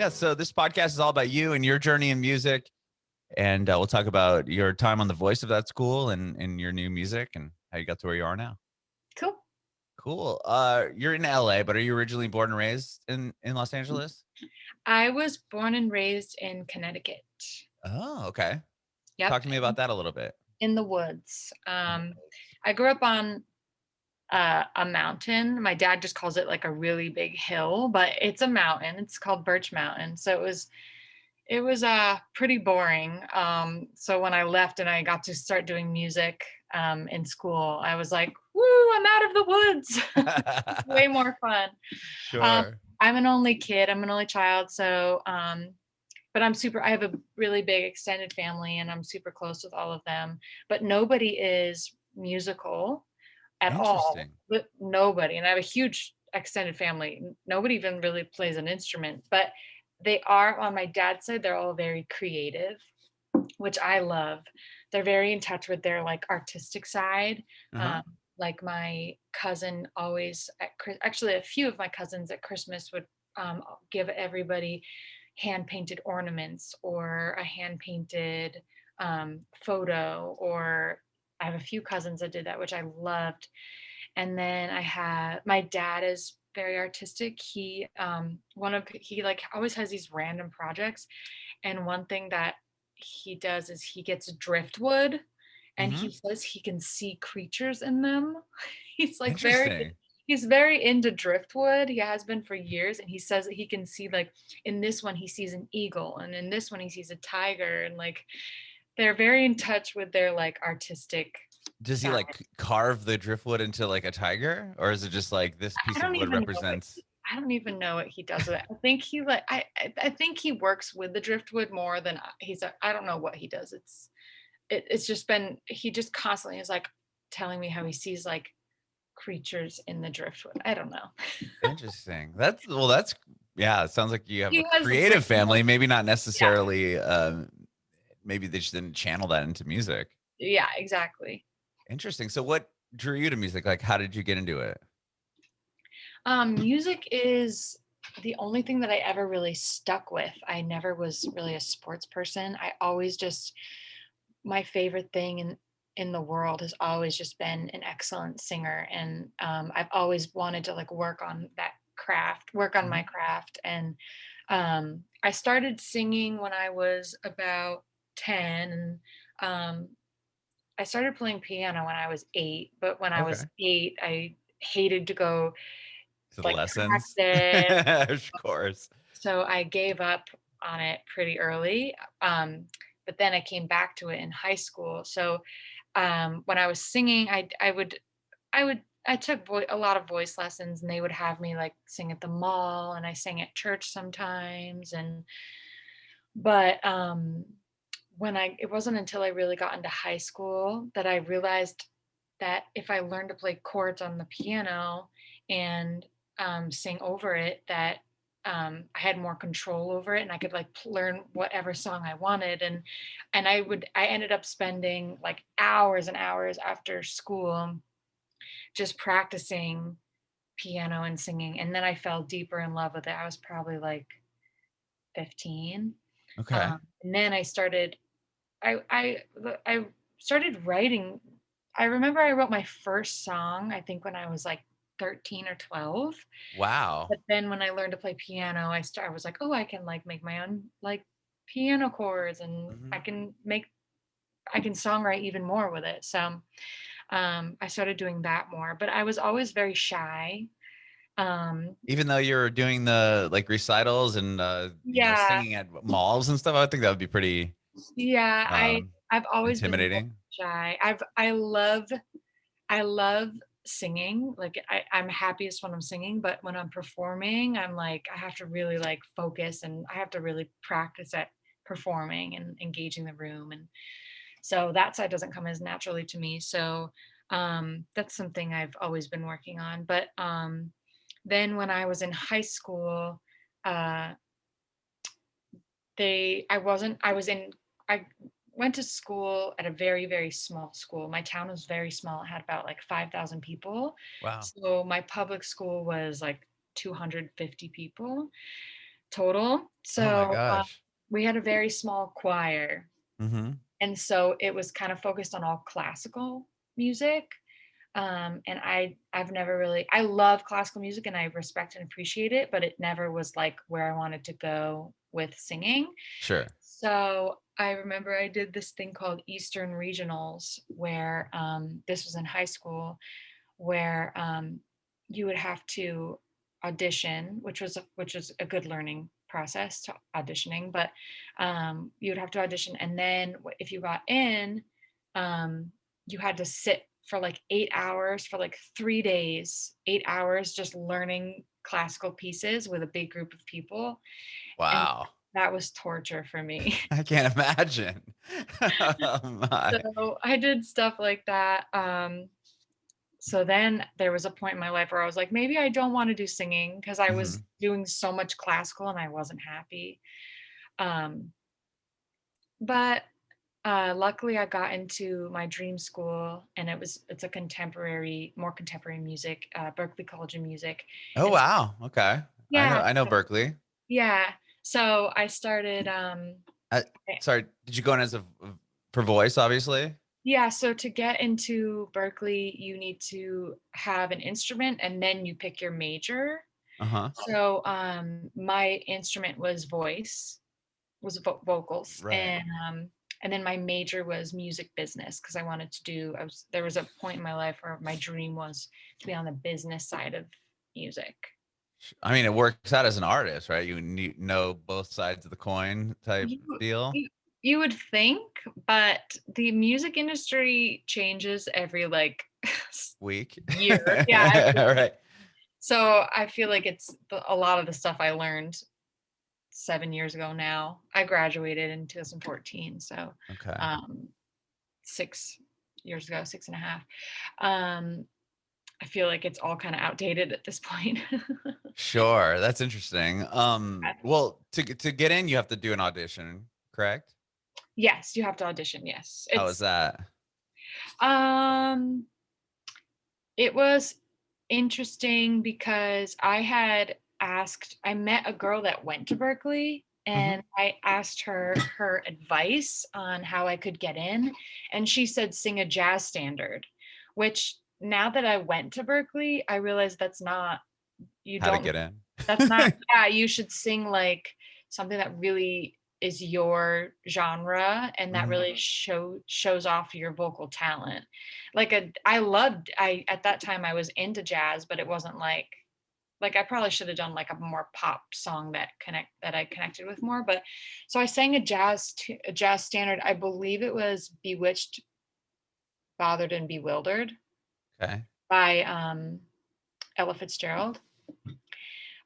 Yeah, so this podcast is all about you and your journey in music. And we'll talk about your time on the voice of that school and your new music and how you got to where you are now. Cool. Cool. You're in LA, but are you originally born and raised in Los Angeles? I was born and raised in Connecticut. Oh, okay. Yep, Talk to me about that a little bit. in the woods. In the woods. I grew up on a mountain. My dad just calls it like a really big hill, but it's a mountain. It's called Birch Mountain. So it was pretty boring. So when I left and I got to start doing music in school, I was like, "Woo! I'm out of the woods. Way more fun." Um, Sure. I'm an only kid. I'm an only child, so but I have a really big extended family and I'm super close with all of them, but nobody is musical at all. Interesting. But nobody. And I have a huge extended family. Nobody even really plays an instrument, but they are on my dad's side, they're all very creative, which I love. They're very in touch with their like artistic side. Uh-huh. Um, like my cousin always actually a few of my cousins at Christmas would give everybody hand painted ornaments or a hand painted photo. Or I have a few cousins that did that, which I loved. And then I have my dad is very artistic. He like always has these random projects, and one thing that he does is he gets driftwood and Mm-hmm. he says he can see creatures in them. He's like Interesting. he's very into driftwood. He has been for years, and he says that he can see like in this one he sees an eagle and in this one he sees a tiger, and like they're very in touch with their like artistic Does he side. like carve the driftwood into like a tiger, or is it just like this I piece of don't wood even know what represents? I don't even know what he does with it. I think he like I think he works with the driftwood more than I don't know what he does. It's just been he just constantly is like telling me how he sees like creatures in the driftwood. I don't know. Interesting. That's yeah, it sounds like you have a He has creative family, maybe not yeah, necessarily maybe they just didn't channel that into music. yeah, exactly. Interesting. So what drew you to music? Like how did you get into it? Music is the only thing that I ever really stuck with. I never was really a sports person. I always just my favorite thing in the world has always just been an excellent singer, and I've always wanted to like work on my Mhm. craft. And I started singing when I was about 10, and um, I started playing piano when I was 8. But when I was Okay. 8, I hated to go To the like lessons. practice, Of course. so I gave up on it pretty early. But then I came back to it in high school. So when I was singing, I took a lot of voice lessons, and they would have me like sing at the mall, and I sang at church sometimes. And but when I it wasn't until I really got into high school that I realized that if I learned to play chords on the piano and sing over it, that I had more control over it, and I could like learn whatever song I wanted. And I ended up spending like hours and hours after school just practicing piano and singing. And then I fell deeper in love with it. I was probably like 15. Okay. And then I started writing. I remember I wrote my first song, I think when I was like 13 or 12. Wow. But then when I learned to play piano, I was like, "Oh, I can like make my own like piano chords, and Mhm. I can songwrite even more with it." So I started doing that more, but I was always very shy. Um, Even though you're doing the like recitals and yeah, singing at malls and stuff, I would think that would be pretty yeah, um I've always been very intimidating. shy. I love singing. Like I'm happiest when I'm singing, but when I'm performing, I'm like I have to really like focus, and I have to really practice at performing and engaging the room. And so that side doesn't come as naturally to me. So that's something I've always been working on. But then when I was in high school, uh, they I wasn't I was in I went to school at a very, very small school. My town was very small. It had about like 5,000 people. Wow. So my public school was like 250 people. total. Oh my So gosh. we had a very small choir. Mm-hmm. And so it was kind of focused on all classical music. And I've never really, I love classical music and I respect and appreciate it, but it never was like where I wanted to go with singing. Sure. So I remember I did this thing called Eastern Regionals where this was in high school where you would have to audition, which was a good learning process to auditioning, but you would have to audition, and then if you got in, you had to sit for like 8 hours for like 3 days, 8 hours just learning classical pieces with a big group of people, and Wow. that was torture for me. I can't imagine. Oh my. So I did stuff like that. So then there was a point in my life where I was like, maybe I don't want to do singing because I Mm-hmm. was doing so much classical and I wasn't happy. Um, but luckily I got into my dream school and it's a more contemporary music, Berklee College of Music. Oh And wow. Okay. yeah, I know Berkeley. yeah. So I started, Uh, sorry, did you go in as a for voice, obviously? yeah, so to get into Berklee, you need to have an instrument and then you pick your major. Uh-huh. So my instrument was vocals, Right. and then my major was music business because I wanted to do. There was a point in my life where my dream was to be on the business side of music. I mean, it works out as an artist, right? You need, know both sides of the coin type You, deal. you you would think, but the music industry changes every like Week. year. Yeah, Right. so I feel like a lot of the stuff I learned 7 years ago now. I graduated in 2014, so Okay. um, 6 years ago, 6.5. Um, I feel like it's all kind of outdated at this point. Sure. That's interesting. Well, to get in, you have to do an audition, correct? Yes, you have to audition. Yes, How was that? um, it was interesting because I met a girl that went to Berkeley Hmm. and I asked her advice on how I could get in. And she said, sing a jazz standard, which now that I went to Berkeley, I realized you How to don't, get in? that's not, yeah, you should sing like something that really is your genre and that Hmm. really shows off your vocal talent. I at that time I was into jazz, but it wasn't like I probably should have done like a more pop song that I connected with more. But so I sang a jazz standard. I believe it was Bewitched, Bothered and Bewildered Okay. by Ella Fitzgerald.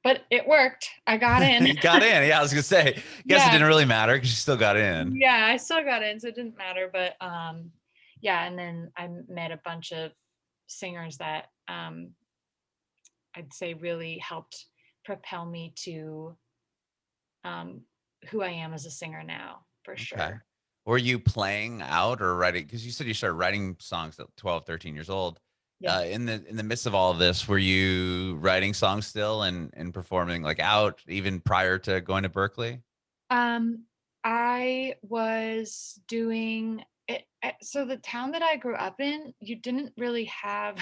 But it worked. I got in. You got in. Yeah, I was gonna say. Guess it Yeah, didn't really matter because you still got in. yeah, I still got in, so it didn't matter. But yeah, and then I met a bunch of singers that I'd say really helped propel me to um, who I am as a singer now, for Okay. sure. Were you playing out or writing? Because you said you started writing songs at 12, 13 years old. Yeah. In the midst of all of this, were you writing songs still and performing like out even prior to going to Berkeley? Um, I was doing it. So the town that I grew up in, you didn't really have.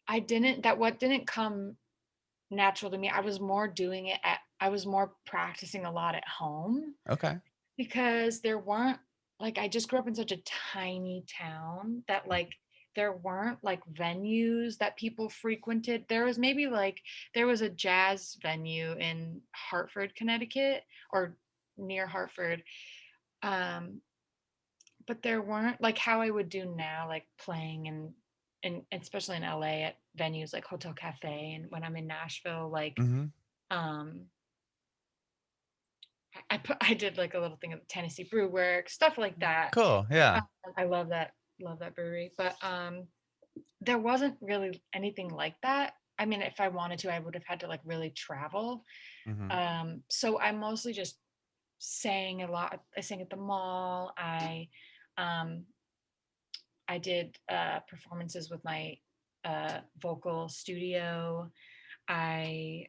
What didn't come natural to me. I was more practicing a lot at home Okay. because there weren't like I just grew up in such a tiny town that like there weren't like venues that people frequented. There was a jazz venue in Hartford, Connecticut or near Hartford. Um, but there weren't like how I would do now, like playing and especially in LA at venues like Hotel Cafe and when I'm in Nashville, like Hmm. um I did like a little thing at the Tennessee Brew Work, stuff like that. Cool. Yeah. I love that brewery. But there wasn't really anything like that. I mean, if I wanted to, I would have had to like really travel. Hmm. So I mostly just sang a lot. I sang at the mall. Um I did performances with my vocal studio. I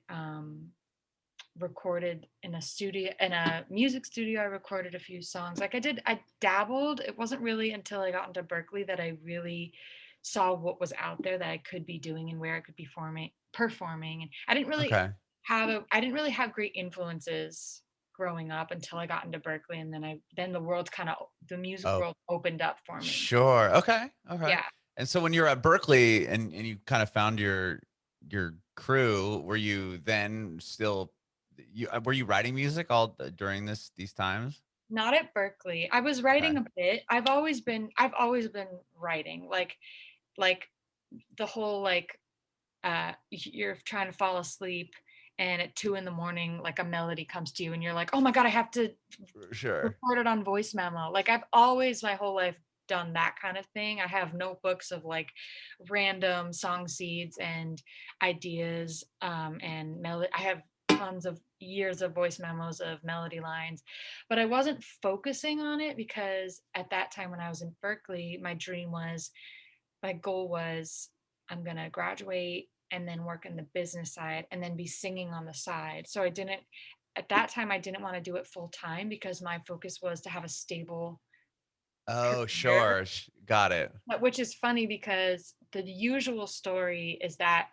recorded in a music studio. I recorded a few songs. Like I dabbled. It wasn't really until I got into Berkeley that I really saw what was out there that I could be doing and where I could be performing. And Okay. I didn't really have great influences growing up until I got into Berkeley, and then the music Oh, world opened up for me. sure. Okay. Okay. Yeah. And so when you're at Berkeley and you kind of found your crew, were you then still were you writing music during these times? Not at Berkeley. I was Okay. writing a bit. I've always been writing. Like the whole you're trying to fall asleep and at 2 in the morning like a melody comes to you and you're like, oh my god, I have to Sure. record it on voice memo. Like I've always my whole life done that kind of thing. I have notebooks of like random song seeds and ideas, and melody. I have tons of years of voice memos of melody lines, but I wasn't focusing on it because at that time when I was in Berkeley, my goal was I'm going to graduate and then work in the business side and then be singing on the side. So at that time, I didn't want to do it full time because my focus was to have a stable Oh, career. sure. Got it. Which is funny because the usual story is that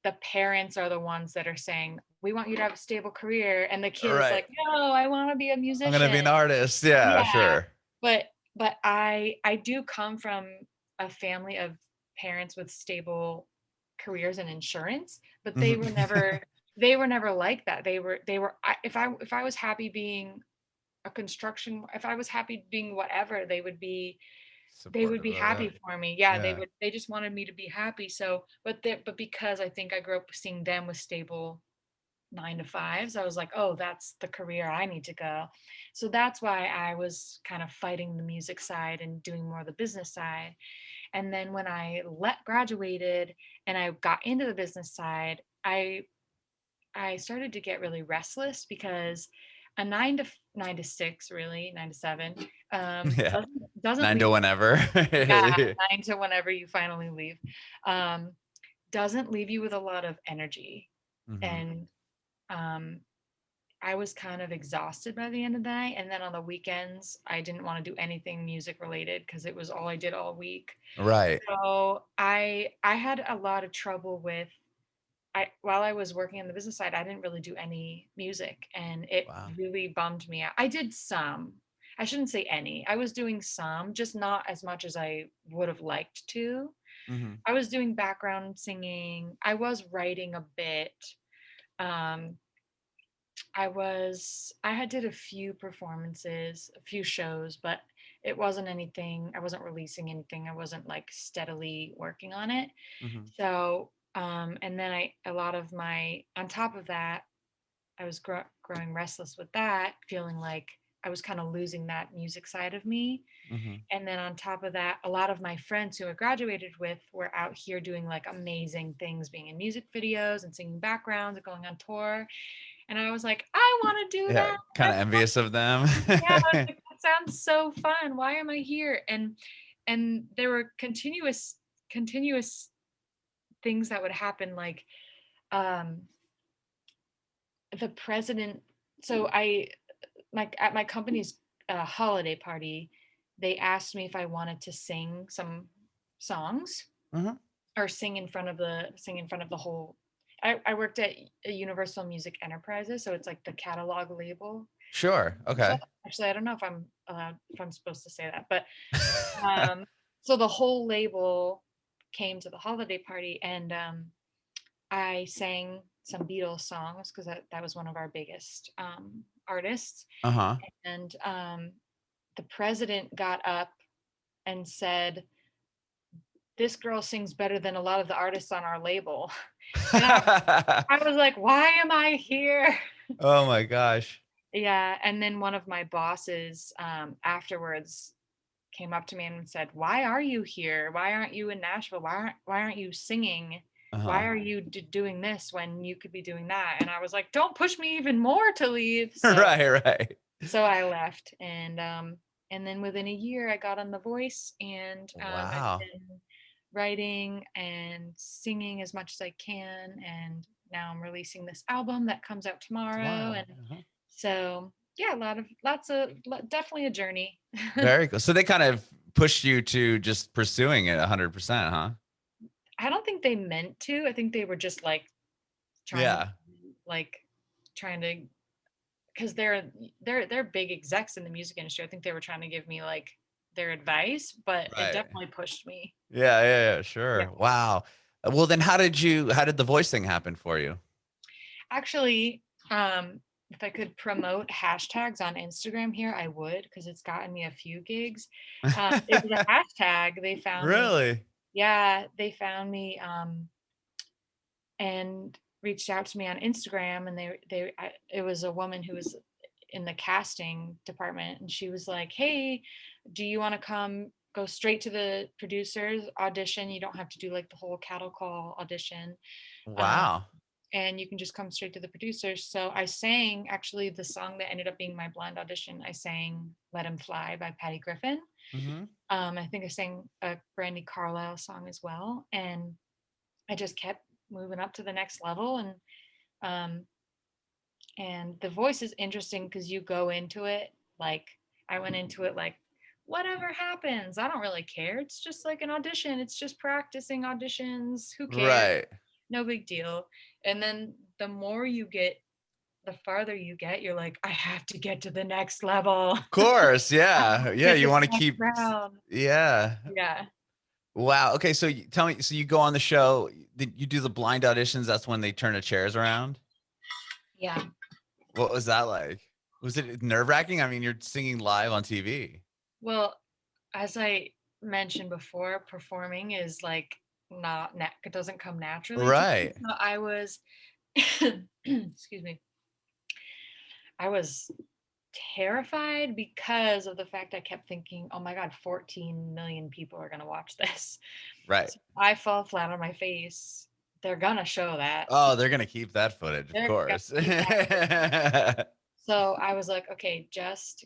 the parents are the ones that are saying, we want you to have a stable career. And the All kid is right. like, no, I want to be a I'm gonna be musician. an artist. Yeah, Yeah. sure. But I do come from a family of parents with stable careers in insurance, but Mhm. they were never like that. If I was happy being if I was happy being whatever, they would Supportive be of happy it. for me. Yeah, Yeah. they just wanted me to be happy. So, but because I think I grew up seeing them with stable 9 to 5s, I was like, oh, that's the career I need to go. So that's why I was kind of fighting the music side and doing more of the business side. And then when I graduated and I got into the business side, I started to get really restless because a 9 to 6, really 9 to 7, Yeah. doesn't 9 to leave. whenever. Yeah, 9 to whenever you finally leave. Um, doesn't leave you with a lot of energy. Mhm. And um, I was kind of exhausted by the end of the night. And then on the weekends, I didn't want to do anything music related because it was all I did all week. Right. So I had a lot of trouble with while I was working on the business side, I didn't really do any music and it Wow. really bummed me out. I did some. I shouldn't say any. I was doing some, just not as much as I would have liked to. Mhm. I was doing background singing. I was writing a bit. Um, I had did a few performances, a few shows, but it wasn't anything. I wasn't releasing anything. I wasn't like steadily working on it. Mhm. So, and then a lot of on top of that, I was growing restless with that, feeling like I was kind of losing that music side of me. Mhm. And then on top of that, a lot of my friends who I graduated with were out here doing like amazing things, being in music videos and singing backgrounds and going on tour. And I was like, I want to do Yeah, that. kinda envious of them. Yeah, I was like, that sounds so fun. Why am I here? And there were continuous things that would happen like um the president so I like at my company's holiday party, they asked me if I wanted to sing some songs Mhm. or sing in front of the whole. I worked at Universal Music Enterprises, so it's like the catalog label. Sure. So Okay. actually, I don't know if I'm supposed to say that, but um, so the whole label came to the holiday party, and I sang some Beatles songs because that was one of our biggest artists. Uh-huh. And the president got up and said, "This girl sings better than a lot of the artists on our label." And I was like, "Why am I here?" Oh my gosh. Yeah. And then one of my bosses afterwards came up to me and said, "Why are you here? Why aren't you in Nashville? Why aren't you singing? Why Uh-huh. are you doing this when you could be doing that?" And I was like, "Don't push me even more to leave." Right, right. So I left, and then within a year I got on The Voice, and I've Wow. been writing and singing as much as I can. And now I'm releasing this album that comes out tomorrow. Tomorrow. And Uh-huh. so, yeah, definitely a journey. Very cool. So they kind of pushed you to just pursuing it 100%, huh? I don't think they meant to. I think they were just like trying, Yeah. like, trying to, because they're big execs in the music industry. I think they were trying to give me like their advice, but it Right. definitely pushed me. Yeah, yeah, yeah, Yeah. sure. Wow. Well, then how did the voice thing happen for you? Actually, if I could promote hashtags on Instagram here, I would, because it's gotten me a few gigs. It was a hashtag. They found me. Really? Yeah, they found me and reached out to me on Instagram, and it was a woman who was in the casting department, and she was like, "Hey, do you want to come go straight to the producers audition? You don't have to do like the whole cattle call audition." Um, Wow. and you can just come straight to the producers. So I sang actually the song that ended up being my blind audition. I sang Let Him Fly by Patty Griffin. Mhm. I think I sang a Brandy Carlisle song as well. And I just kept moving up to the next level. Um, and the voice is interesting because you go into it like, I went into it like, whatever happens, I don't really care. It's just like an audition. It's just practicing auditions. Who cares? Right. No big deal. And then the farther you get, you're like, I have to get to the next level. Of course, I have yeah. to Yeah, get you to the wanna next keep round. yeah. Yeah. Wow, okay, so tell me, so you go on the show, did you do the blind auditions, that's when they turn the chairs around? Yeah. What was that like? Was it nerve-wracking? I mean, you're singing live on TV. Well, as I mentioned before, performing is like it doesn't come naturally to me. Right. So I was excuse me. I was terrified because of the fact I kept thinking, "Oh my god, 14 million people are going to watch this." Right. So I fall flat on my face. They're going to show that. Oh, they're gonna keep that footage, of They're going course. to keep that. So I was like, "Okay, just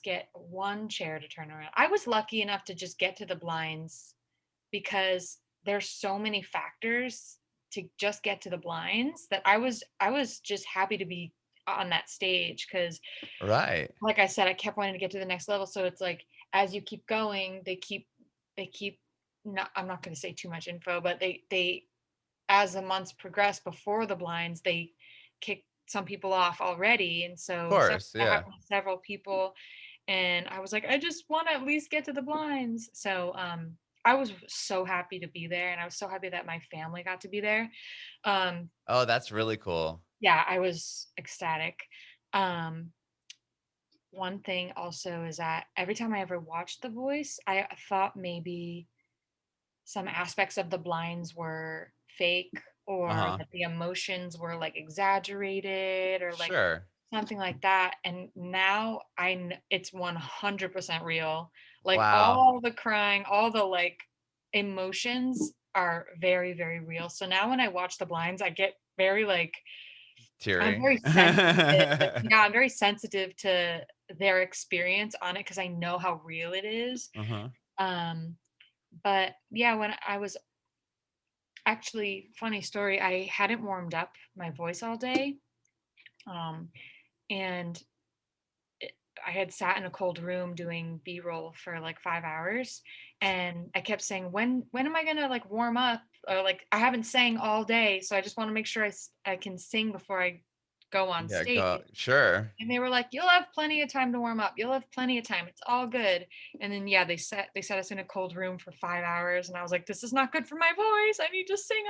get one chair to turn around." I was lucky enough to just get to the blinds because there's so many factors to just get to the blinds that I was just happy to be on that stage because Right. like I said, I kept wanting to get to the next level. So it's like as you keep going, they keep not I'm not gonna say too much info, but they as the months progress before the blinds, they kick some people off already. And Of so course, that yeah. happened to several people. And I was like, I just want to at least get to the blinds. So I was so happy to be there, and I was so happy that my family got to be there. Um, Oh, that's really cool. yeah, I was ecstatic. Um, One thing also is that every time I ever watched The Voice, I thought maybe some aspects of the blinds were fake, or Uh-huh. that the emotions were like exaggerated, or like Sure. something like that. And now it's 100% real. Like Wow. all the crying, all the like emotions are very, very real. So now when I watch the blinds, I get very like, I'm Teary. very sensitive. Yeah, I'm very sensitive to their experience on it because I know how real it is. Uh-huh. Um, but yeah, when I was actually, funny story, I hadn't warmed up my voice all day. Um, and I had sat in a cold room doing B-roll for like 5 hours, and I kept saying, "When am I gonna like warm up?" Or like, I haven't sang all day, so I just want to make sure I can sing before I go on Yeah, stage. go sure. And they were like, "You'll have plenty of time to warm up. You'll have plenty of time. It's all good." And then yeah, they set us in a cold room for 5 hours, and I was like, "This is not good for my voice. I need to sing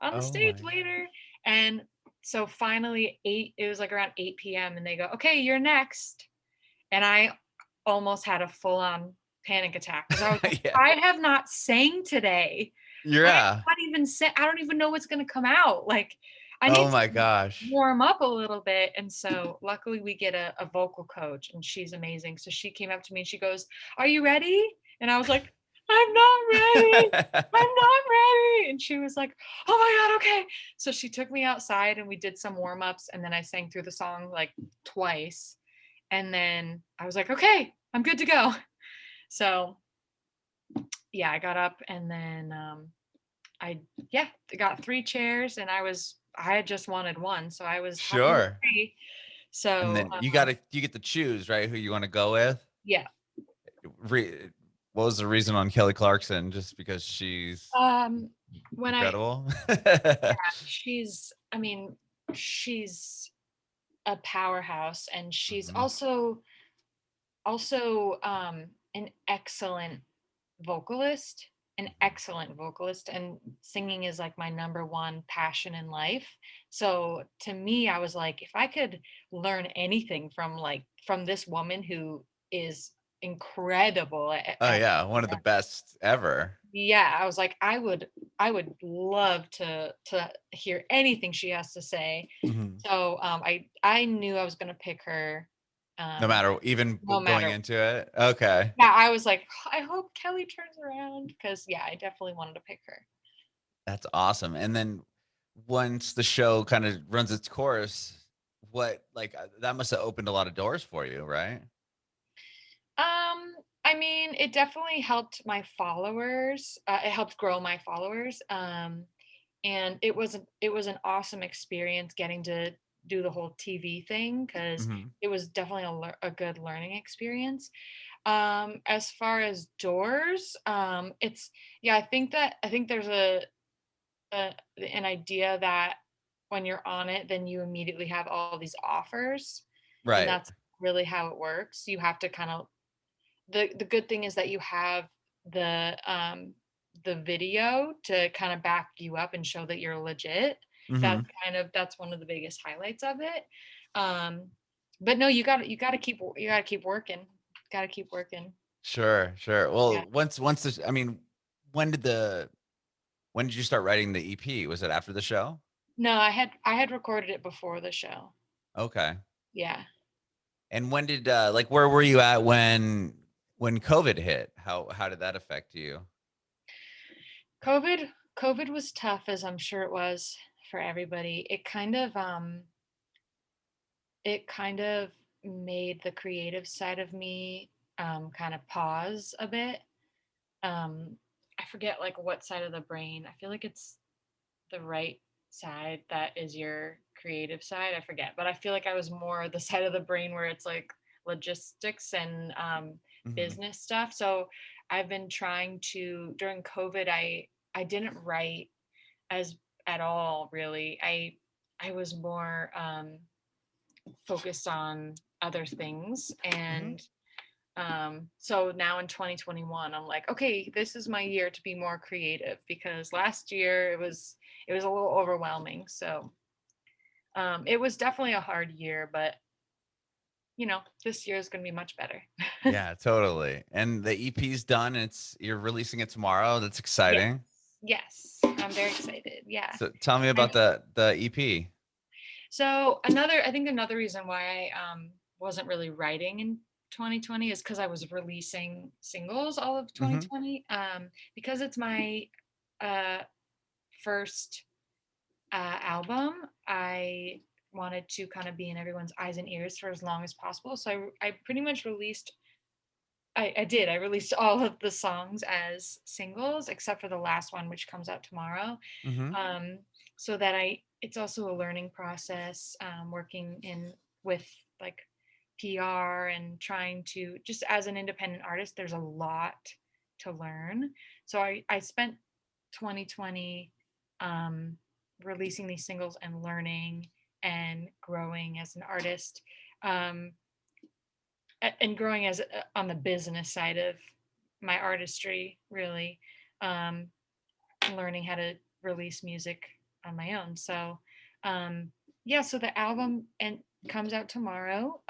on the Oh stage my god. later." And so finally, it was like around 8 p.m., and they go, "Okay, you're next." And I almost had a full on panic attack because I was like, Yeah. I have not sang today. I have Yeah. not even sang. I don't even know what's going to come out. Like, I need Oh to my gosh. warm up a little bit. And so luckily we get a vocal coach, and she's amazing. So she came up to me and she goes, "Are you ready?" And I was like, "I'm not ready. I'm not ready." And she was like, "Oh my God, okay." So she took me outside and we did some warm ups. And then I sang through the song like twice. And then I was like, "Okay, I'm good to go." So yeah, I got up and then I yeah, got 3 chairs and I had just wanted 1, so I was happy with Sure. 3. And So, then you get to choose, right? Who you want to go with. yeah. What was the reason on Kelly Clarkson? Just because she's Um, when I incredible? she's I mean, she's a powerhouse and she's Mhm. also an excellent vocalist, and singing is like my number one passion in life. So to me, I was like, if I could learn anything from this woman who is incredible Oh at yeah, one of the best ever. yeah, I was like, I would love to hear anything she has to say. Mhm. So I knew I was gonna pick her, No um, matter even no going matter. into it. Okay. Yeah, I was like, I hope Kelly turns around because yeah, I definitely wanted to pick her. That's awesome. And then once the show kind of runs its course, that must have opened a lot of doors for you, right? I mean, it definitely helped my followers. It helped grow my followers. And it was an awesome experience getting to do the whole TV thing because Mhm. it was definitely a good learning experience. As far as doors, it's yeah, I think there's an idea that when you're on it, then you immediately have all these offers, and Right. that's really how it works. You have to kind of the good thing is that you have the video to kind of back you up and show that you're legit. Mhm. That's one of the biggest highlights of it. Um, but no, you gotta keep working. Gotta keep working. Sure, sure. Yeah. Well, once this I mean, when did the when did you start writing the EP? Was it after the show? No, I had recorded it before the show. Okay. Yeah. And when did where were you at when COVID hit? How did that affect you? COVID was tough, as I'm sure it was for everybody. It kind of made the creative side of me kind of pause a bit. I forget like what side of the brain. I feel like it's the right side that is your creative side. I forget, but I feel like I was more the side of the brain where it's like logistics and Mhm. business stuff. So I've been trying to during COVID. I didn't write as at all really. I was more focused on other things. Mhm. And so now in 2021, I'm like, okay, this is my year to be more creative because last year it was a little overwhelming. So it was definitely a hard year, but this year is going to be much better. Yeah, totally. And the EP's done. You're releasing it tomorrow. That's Yes, exciting. yes, I'm very excited. Yeah. So tell me about And the EP. so I think another reason why I wasn't really writing in 2020 is because I was releasing singles all of Mhm. 2020. Because it's my uh, first album, I wanted to kind of be in everyone's eyes and ears for as long as possible. So I pretty much released. I did. I released all of the songs as singles, except for the last one, which comes out tomorrow. Mhm. um, so that it's also a learning process, working in with like PR and trying to just as an independent artist, there's a lot to learn. So I spent 2020 um, releasing these singles and learning and growing as an artist, um, and growing as on the business side of my artistry really, um, learning how to release music on my own. So, um, yeah, so the album and comes out tomorrow.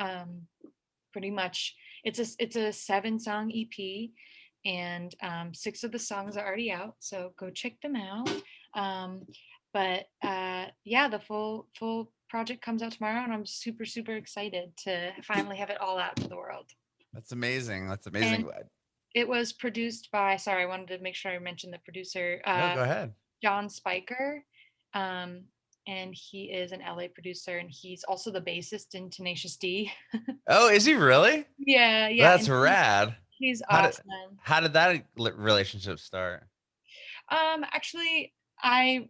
Pretty much, it's a 7 song EP, and 6 of the songs are already out. So go check them out. Um, but yeah, the full project comes out tomorrow, and I'm super excited to finally have it all out to the world. That's amazing. That's And amazing. it was produced by, sorry, I wanted to make sure I mentioned the producer, No, go ahead. John Spiker. Um, and he is an LA producer, and he's also the bassist in Tenacious D. Oh, is he really? Yeah, yeah. That's And rad. He's How did awesome. that relationship start? Actually, I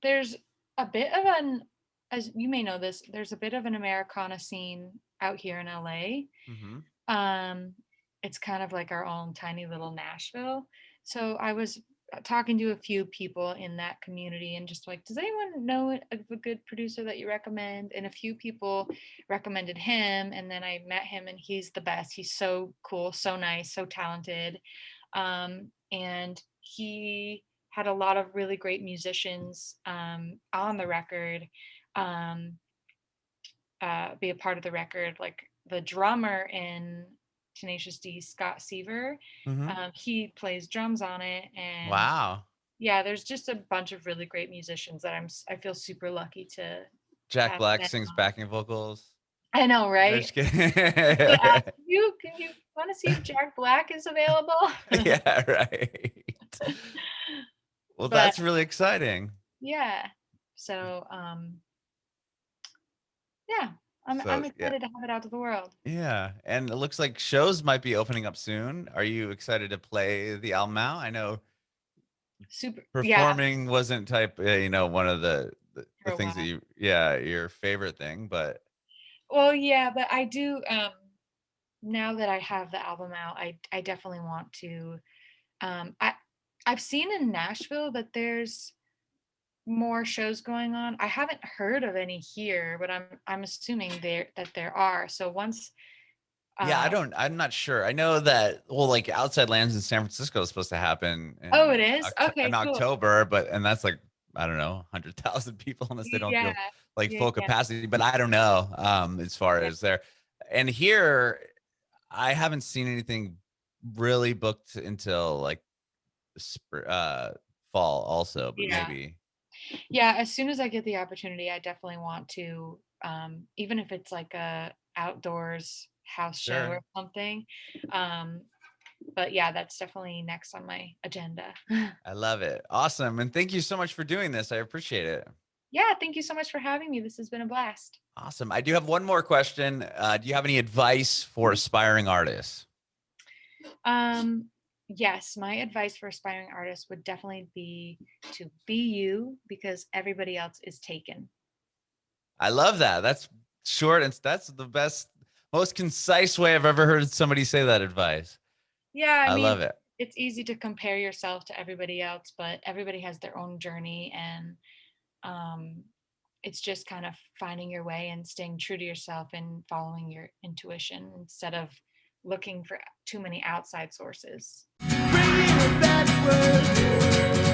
there's a bit of an as you may know this, there's a bit of an Americana scene out here in LA. Hmm. Um, it's kind of like our own tiny little Nashville. So I was talking to a few people in that community and just like, does anyone know of a good producer that you recommend? And a few people recommended him, and then I met him, and he's the best. He's so cool, so nice, so talented. And he had a lot of really great musicians on the record, um, be a part of the record. Like the drummer in Tenacious D, Scott Seaver, Hmm. he plays drums on it, and Wow. yeah, there's just a bunch of really great musicians that I feel super lucky to Jack have Black them sings on. backing vocals. I know, No, right? just kidding. They ask you, can you want to see if Jack Black is available? Yeah, right. Well, But that's really exciting. yeah, so yeah, I'm So yeah, excited to have it out to the world. yeah, and it looks like shows might be opening up soon. Are you excited to play the album out? I know Super, yeah, performing wasn't one of the for a things that while. you, yeah, your favorite thing, but Well, yeah, but I do. Now that I have the album out, I definitely want to. I've seen in Nashville that there's more shows going on. I haven't heard of any here, but I'm assuming there are. So once, yeah, uh, I'm not sure. I know that, well, like Outside Lands in San Francisco is supposed to happen oh, it in is okay, cool. October, but and that's like, I don't know, 100,000 people unless they don't Yeah, go like yeah, full yeah, capacity. But I don't know, as far yeah, as there. And here, I haven't seen anything really booked until like fall also, but yeah. maybe. Yeah, as soon as I get the opportunity, I definitely want to, even if it's like a outdoors house show Sure. or something. Um, but yeah, that's definitely next on my agenda. I love it. Awesome. And thank you so much for doing this. I appreciate it. Yeah, thank you so much for having me. This has been a blast. Awesome. I do have one more question. Do you have any advice for aspiring artists? Um, yes, my advice for aspiring artists would definitely be to be you because everybody else is taken. I love that. That's short, and that's the best, most concise way I've ever heard somebody say that advice. Yeah, I I mean, love it. it's easy to compare yourself to everybody else, but everybody has their own journey, and um, it's just kind of finding your way and staying true to yourself and following your intuition instead of looking for too many outside sources. Bringing it backward.